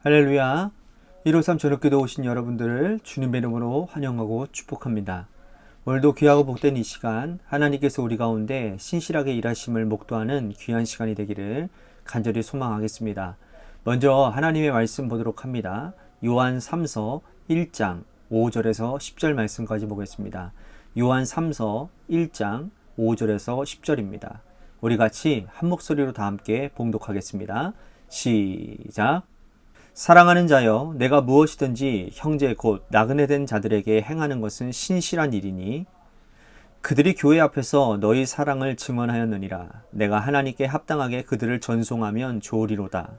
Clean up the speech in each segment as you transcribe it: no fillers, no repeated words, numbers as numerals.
할렐루야. 153 저녁기도 오신 여러분들을 주님의 이름으로 환영하고 축복합니다. 오늘도 귀하고 복된 이 시간, 하나님께서 우리 가운데 신실하게 일하심을 목도하는 귀한 시간이 되기를 간절히 소망하겠습니다. 먼저 하나님의 말씀 보도록 합니다. 요한 3서 1장 5절에서 10절 말씀까지 보겠습니다. 요한 3서 1장 5절에서 10절입니다. 우리 같이 한 목소리로 다 함께 봉독하겠습니다. 시작. 사랑하는 자여, 내가 무엇이든지 형제 곧 나그네 된 자들에게 행하는 것은 신실한 일이니 그들이 교회 앞에서 너희 사랑을 증언하였느니라. 내가 하나님께 합당하게 그들을 전송하면 좋으리로다.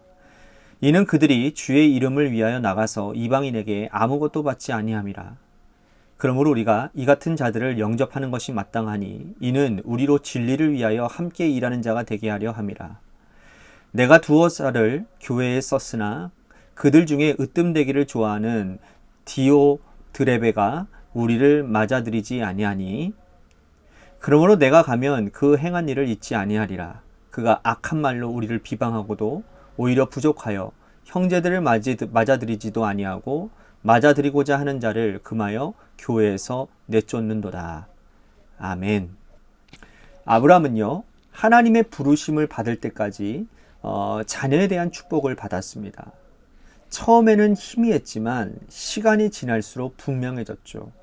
이는 그들이 주의 이름을 위하여 나가서 이방인에게 아무것도 받지 아니함이라. 그러므로 우리가 이 같은 자들을 영접하는 것이 마땅하니 이는 우리로 진리를 위하여 함께 일하는 자가 되게 하려 함이라. 내가 두어 살을 교회에 썼으나 그들 중에 으뜸되기를 좋아하는 디오드레베가 우리를 맞아들이지 아니하니 그러므로 내가 가면 그 행한 일을 잊지 아니하리라. 그가 악한 말로 우리를 비방하고도 오히려 부족하여 형제들을 맞아들이지도 아니하고 맞아들이고자 하는 자를 금하여 교회에서 내쫓는도다. 아멘. 아브라함은요, 하나님의 부르심을 받을 때까지 자녀에 대한 축복을 받았습니다. 처음에는 희미했지만 시간이 지날수록 분명해졌죠.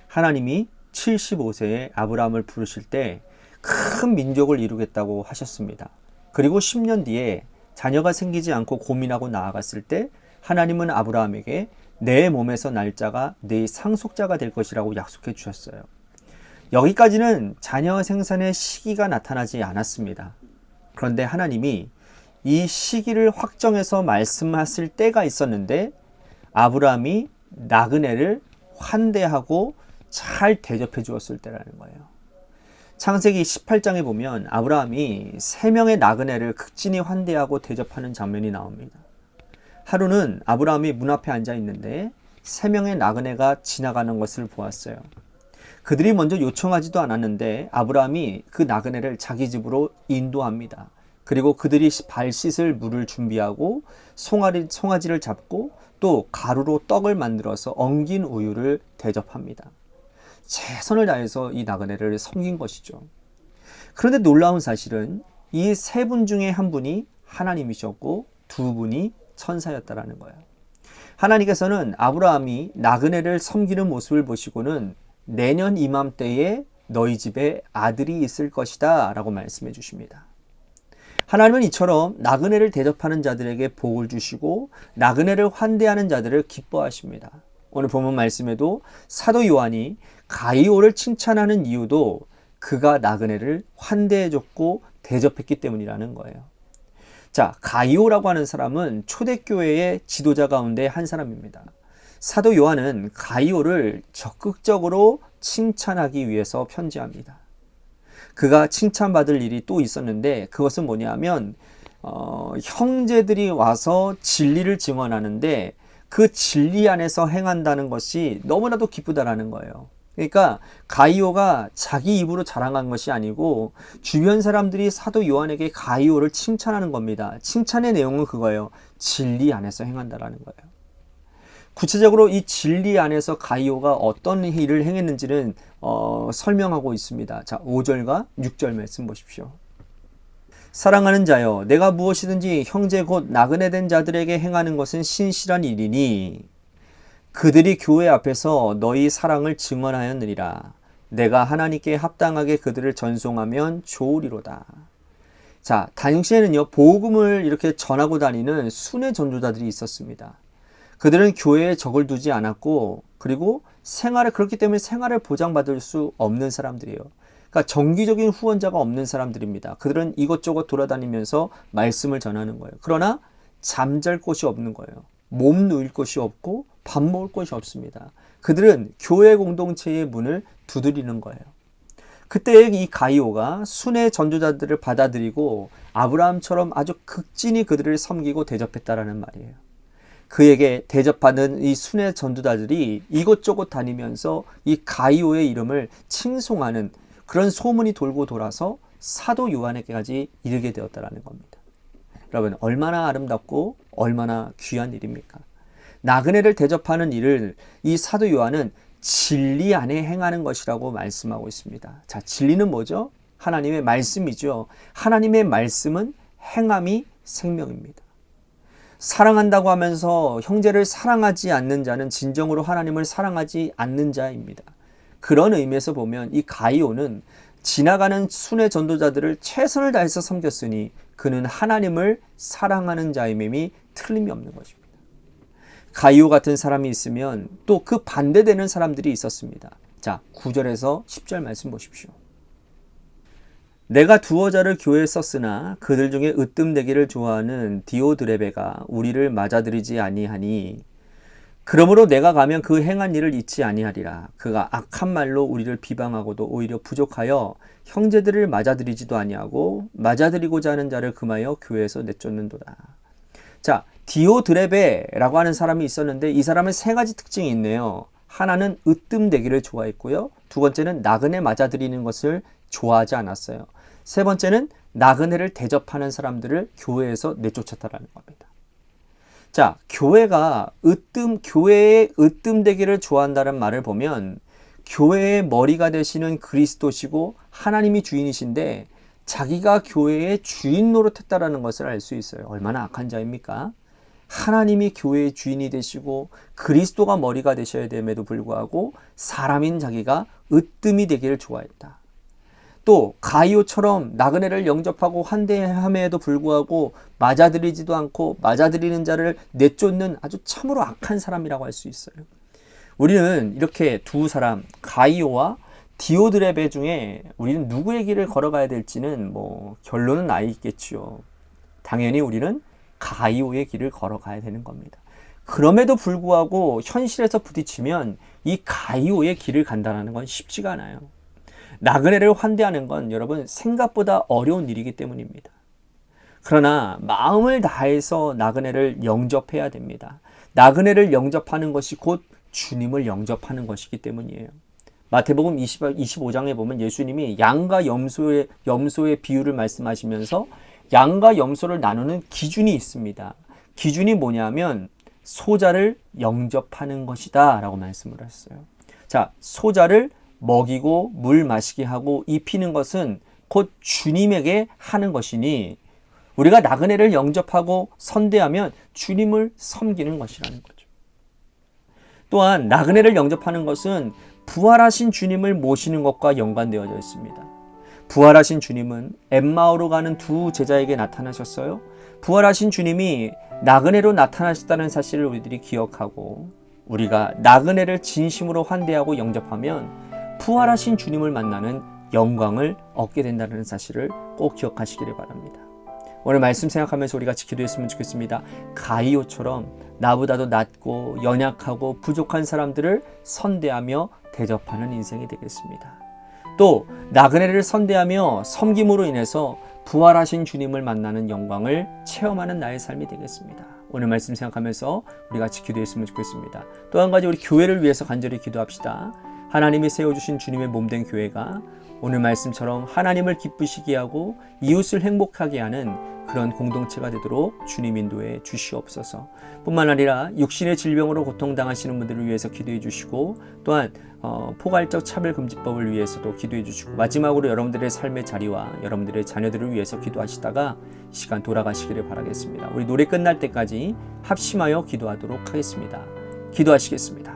하나님이 75세에 아브라함을 부르실 때 큰 민족을 이루겠다고 하셨습니다. 그리고 10년 뒤에 자녀가 생기지 않고 고민하고 나아갔을 때 하나님은 아브라함에게 내 몸에서 날 자가 네 상속자가 될 것이라고 약속해 주셨어요. 여기까지는 자녀 생산의 시기가 나타나지 않았습니다. 그런데 하나님이 이 시기를 확정해서 말씀하실 때가 있었는데 아브라함이 나그네를 환대하고 잘 대접해 주었을 때라는 거예요. 창세기 18장에 보면 아브라함이 3명의 나그네를 극진히 환대하고 대접하는 장면이 나옵니다. 하루는 아브라함이 문 앞에 앉아 있는데 3명의 나그네가 지나가는 것을 보았어요. 그들이 먼저 요청하지도 않았는데 아브라함이 그 나그네를 자기 집으로 인도합니다. 그리고 그들이 발 씻을 물을 준비하고 송아지를 잡고 또 가루로 떡을 만들어서 엉긴 우유를 대접합니다. 최선을 다해서 이 나그네를 섬긴 것이죠. 그런데 놀라운 사실은 이 3분 중에 한 분이 하나님이셨고 2분이 천사였다라는 거예요. 하나님께서는 아브라함이 나그네를 섬기는 모습을 보시고는 내년 이맘때에 너희 집에 아들이 있을 것이다 라고 말씀해 주십니다. 하나님은 이처럼 나그네를 대접하는 자들에게 복을 주시고 나그네를 환대하는 자들을 기뻐하십니다. 오늘 본문 말씀에도 사도 요한이 가이오를 칭찬하는 이유도 그가 나그네를 환대해줬고 대접했기 때문이라는 거예요. 자, 가이오라고 하는 사람은 초대교회의 지도자 가운데 한 사람입니다. 사도 요한은 가이오를 적극적으로 칭찬하기 위해서 편지합니다. 그가 칭찬받을 일이 또 있었는데 그것은 뭐냐면 형제들이 와서 진리를 증언하는데 그 진리 안에서 행한다는 것이 너무나도 기쁘다라는 거예요. 그러니까 가이오가 자기 입으로 자랑한 것이 아니고 주변 사람들이 사도 요한에게 가이오를 칭찬하는 겁니다. 칭찬의 내용은 그거예요. 진리 안에서 행한다라는 거예요. 구체적으로 이 진리 안에서 가이오가 어떤 일을 행했는지는 설명하고 있습니다. 자, 5절과 6절 말씀 보십시오. 사랑하는 자여, 내가 무엇이든지 형제 곧 나그네 된 자들에게 행하는 것은 신실한 일이니 그들이 교회 앞에서 너희 사랑을 증언하였느니라. 내가 하나님께 합당하게 그들을 전송하면 좋으리로다. 자, 당시에는요, 복음을 이렇게 전하고 다니는 순회 전도자들이 있었습니다. 그들은 교회에 적을 두지 않았고 그리고 그렇기 때문에 생활을 보장받을 수 없는 사람들이에요. 그러니까 정기적인 후원자가 없는 사람들입니다. 그들은 이것저것 돌아다니면서 말씀을 전하는 거예요. 그러나 잠잘 곳이 없는 거예요. 몸 누일 곳이 없고 밥 먹을 곳이 없습니다. 그들은 교회 공동체의 문을 두드리는 거예요. 그때 이 가이오가 순회 전도자들을 받아들이고 아브라함처럼 아주 극진히 그들을 섬기고 대접했다라는 말이에요. 그에게 대접하는 이 순회 전도자들이 이곳저곳 다니면서 이 가이오의 이름을 칭송하는 그런 소문이 돌고 돌아서 사도 요한에게까지 이르게 되었다라는 겁니다. 여러분, 얼마나 아름답고 얼마나 귀한 일입니까? 나그네를 대접하는 일을 이 사도 요한은 진리 안에 행하는 것이라고 말씀하고 있습니다. 자, 진리는 뭐죠? 하나님의 말씀이죠. 하나님의 말씀은 행함이 생명입니다. 사랑한다고 하면서 형제를 사랑하지 않는 자는 진정으로 하나님을 사랑하지 않는 자입니다. 그런 의미에서 보면 이 가이오는 지나가는 순회 전도자들을 최선을 다해서 섬겼으니 그는 하나님을 사랑하는 자임이 틀림이 없는 것입니다. 가이오 같은 사람이 있으면 또 그 반대되는 사람들이 있었습니다. 자, 9절에서 10절 말씀 보십시오. 내가 두어 자를 교회에 썼으나 그들 중에 으뜸되기를 좋아하는 디오드레베가 우리를 맞아들이지 아니하니 그러므로 내가 가면 그 행한 일을 잊지 아니하리라. 그가 악한 말로 우리를 비방하고도 오히려 부족하여 형제들을 맞아들이지도 아니하고 맞아들이고자 하는 자를 금하여 교회에서 내쫓는도다. 자, 디오드레베라고 하는 사람이 있었는데 이 사람은 세 가지 특징이 있네요. 하나는 으뜸되기를 좋아했고요. 두 번째는 나그네 맞아들이는 것을 좋아하지 않았어요. 세 번째는 나그네를 대접하는 사람들을 교회에서 내쫓았다라는 겁니다. 자, 교회의 으뜸되기를 좋아한다는 말을 보면 교회의 머리가 되시는 그리스도시고 하나님이 주인이신데 자기가 교회의 주인 노릇했다라는 것을 알 수 있어요. 얼마나 악한 자입니까? 하나님이 교회의 주인이 되시고 그리스도가 머리가 되셔야 됨에도 불구하고 사람인 자기가 으뜸이 되기를 좋아했다. 또 가이오처럼 나그네를 영접하고 환대함에도 불구하고 맞아들이지도 않고 맞아들이는 자를 내쫓는 아주 참으로 악한 사람이라고 할 수 있어요. 우리는 이렇게 두 사람 가이오와 디오드레베 중에 우리는 누구의 길을 걸어가야 될지는 결론은 나 있겠죠. 당연히 우리는 가이오의 길을 걸어가야 되는 겁니다. 그럼에도 불구하고 현실에서 부딪히면 이 가이오의 길을 간다는 건 쉽지가 않아요. 나그네를 환대하는 건 여러분 생각보다 어려운 일이기 때문입니다. 그러나 마음을 다해서 나그네를 영접해야 됩니다. 나그네를 영접하는 것이 곧 주님을 영접하는 것이기 때문이에요. 마태복음 25장에 보면 예수님이 양과 염소의 비유를 말씀하시면서 양과 염소를 나누는 기준이 있습니다. 기준이 뭐냐면 소자를 영접하는 것이다 라고 말씀을 했어요. 자, 소자를 먹이고 물 마시게 하고 입히는 것은 곧 주님에게 하는 것이니 우리가 나그네를 영접하고 선대하면 주님을 섬기는 것이라는 거죠. 또한 나그네를 영접하는 것은 부활하신 주님을 모시는 것과 연관되어져 있습니다. 부활하신 주님은 엠마오로 가는 두 제자에게 나타나셨어요. 부활하신 주님이 나그네로 나타나셨다는 사실을 우리들이 기억하고 우리가 나그네를 진심으로 환대하고 영접하면 부활하신 주님을 만나는 영광을 얻게 된다는 사실을 꼭 기억하시기를 바랍니다. 오늘 말씀 생각하면서 우리가 기도했으면 좋겠습니다. 가이오처럼 나보다도 낮고 연약하고 부족한 사람들을 선대하며 대접하는 인생이 되겠습니다. 또 나그네를 선대하며 섬김으로 인해서 부활하신 주님을 만나는 영광을 체험하는 나의 삶이 되겠습니다. 오늘 말씀 생각하면서 우리가 기도했으면 좋겠습니다. 또 한 가지 우리 교회를 위해서 간절히 기도합시다. 하나님이 세워주신 주님의 몸된 교회가 오늘 말씀처럼 하나님을 기쁘시게 하고 이웃을 행복하게 하는 그런 공동체가 되도록 주님 인도해 주시옵소서. 뿐만 아니라 육신의 질병으로 고통당하시는 분들을 위해서 기도해 주시고 또한 포괄적 차별금지법을 위해서도 기도해 주시고 마지막으로 여러분들의 삶의 자리와 여러분들의 자녀들을 위해서 기도하시다가 이 시간 돌아가시기를 바라겠습니다. 우리 노래 끝날 때까지 합심하여 기도하도록 하겠습니다. 기도하시겠습니다.